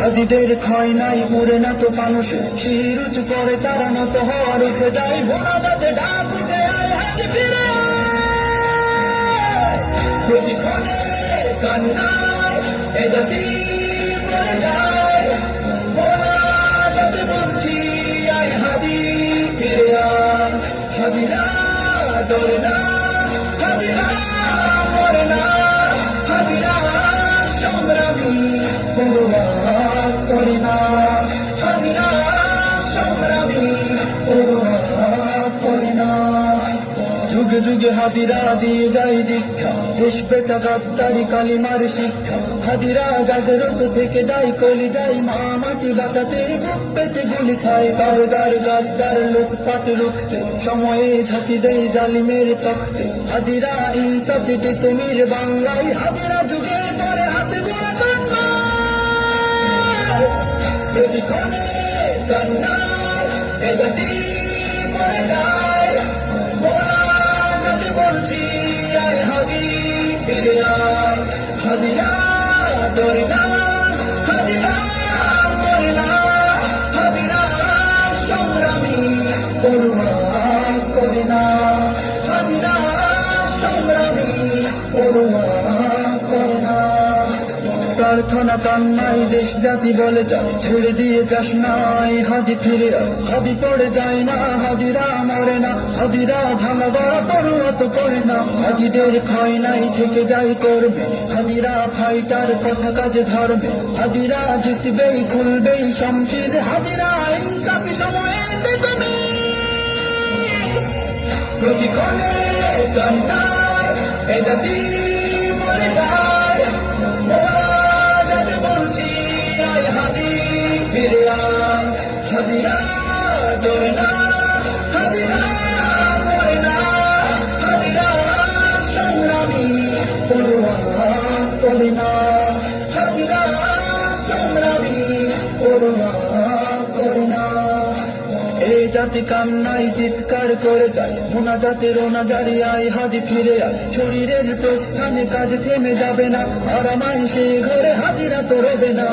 হাদিদের ক্ষয় নাই, উড়ে না তো ফানুষ, শির উঁচু করে তারা নত হওয়া রুখে যায়, ভোনা যাতে ডাক উঠে আয় হাদি ফিরে আয়। প্রতিক্ষণে কান্নায় এ জাতি মরে যায়, ভোনা যাতে বলছি আয় হাদি ফিরে আয়। হাদিরা ডরে না, হাদিরা মরে না, হাদিরা সংগ্রামী পরোয়া করে না, হাদিরা সংগ্রামী পরোয়া করে না। যুগে যুগে হাদিরা দিয়ে যায় দীক্ষা, দেশ বেচা গাদ্দারি কালিমার শিক্ষা, হাদিরা জাগ্রত থেকে যায় কলি যায়, মা মাটি বাঁচাতে বুক পেতে গুলি খায়, কারদার গাদ্দার লুটপাট রুখতে সময়ে ঝাঁকি দেয় জালিমের তখতে, হাদিরা ইনসাফ দিতে তুমির বাংলায়, হাদিরা যুগের পরে হাতে গোড়া কান্না, প্রতিক্ষণে কান্নায় এ জাতি মরে যায়, ভোলা যাতে বলছি আয় হাদি ফিরে আয়। হাদিরা ডরে না, হাদিরা মরে না, হাদিরা সংগ্রামী পরোয়া করে না, হাদিরা সংগ্রামী পরোয়া করে না। প্রার্থনা কান্নাই দেশ জাতি বলে যায়, ছেড়ে দিয়ে যাস নাই হাদি ফিরে আয়, হাদি পড়ে যায় না, হাদিরা মরে না, হাদিরা ভাঙা বড় পরোয়া তো করে না, হাদিদের ক্ষয় নাই থেকে যাই করবে, হাদিরা ফাইটার কথা কাজে ধরবে, হাদিরা জিতবেই খুলবেই শমশির, হাদিরা ইনসাফি সময়ে তুমি প্রতিক্ষণে কান্নায় এ জাতি মরে যায়, ভোলা যাতে বলছি আয় হাদি ফিরে আয়। হাদিরা ডরে না, হাদিরা মরে না, হাদিরা সংগ্রামী পরোয়া করে না, হাদিরা সংগ্রামী পরোয়া করে না। এই জাতি কান্নাই চিৎকার করে যায়, হোনা জাতি রোনা জারি আয় হাদি ফিরে আয়, শরীরের প্রস্থানে কাজ থেমে যাবে না, আরামাই সে ঘরে হাদিরা তো রবে না,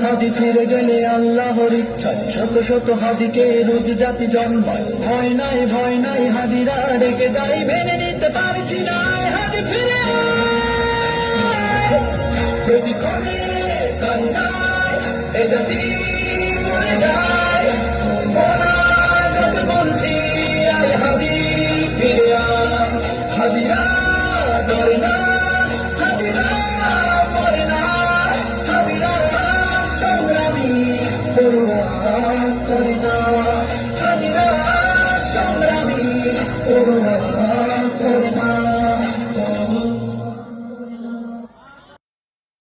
হাদি ফিরে গেলে আল্লাহর ইচ্ছায় শত শত হাদিকে রোজ জাতি জন্মায়, ভয় নাই হাদিরা রেখে যায়, মেনে নিতে পারছি না হাদি ফিরে আয়। প্রতিক্ষণে কান্নায় এ জাতি মরে যায়, ভোলা যাতে বলছি আয় হাদি ফিরে আয়। হাদিরা ডরে না, হাদিরা মরে না, হাদিরা সংগ্রামী পরোয়া করে না, হাদিরা সংগ্রামী পরোয়া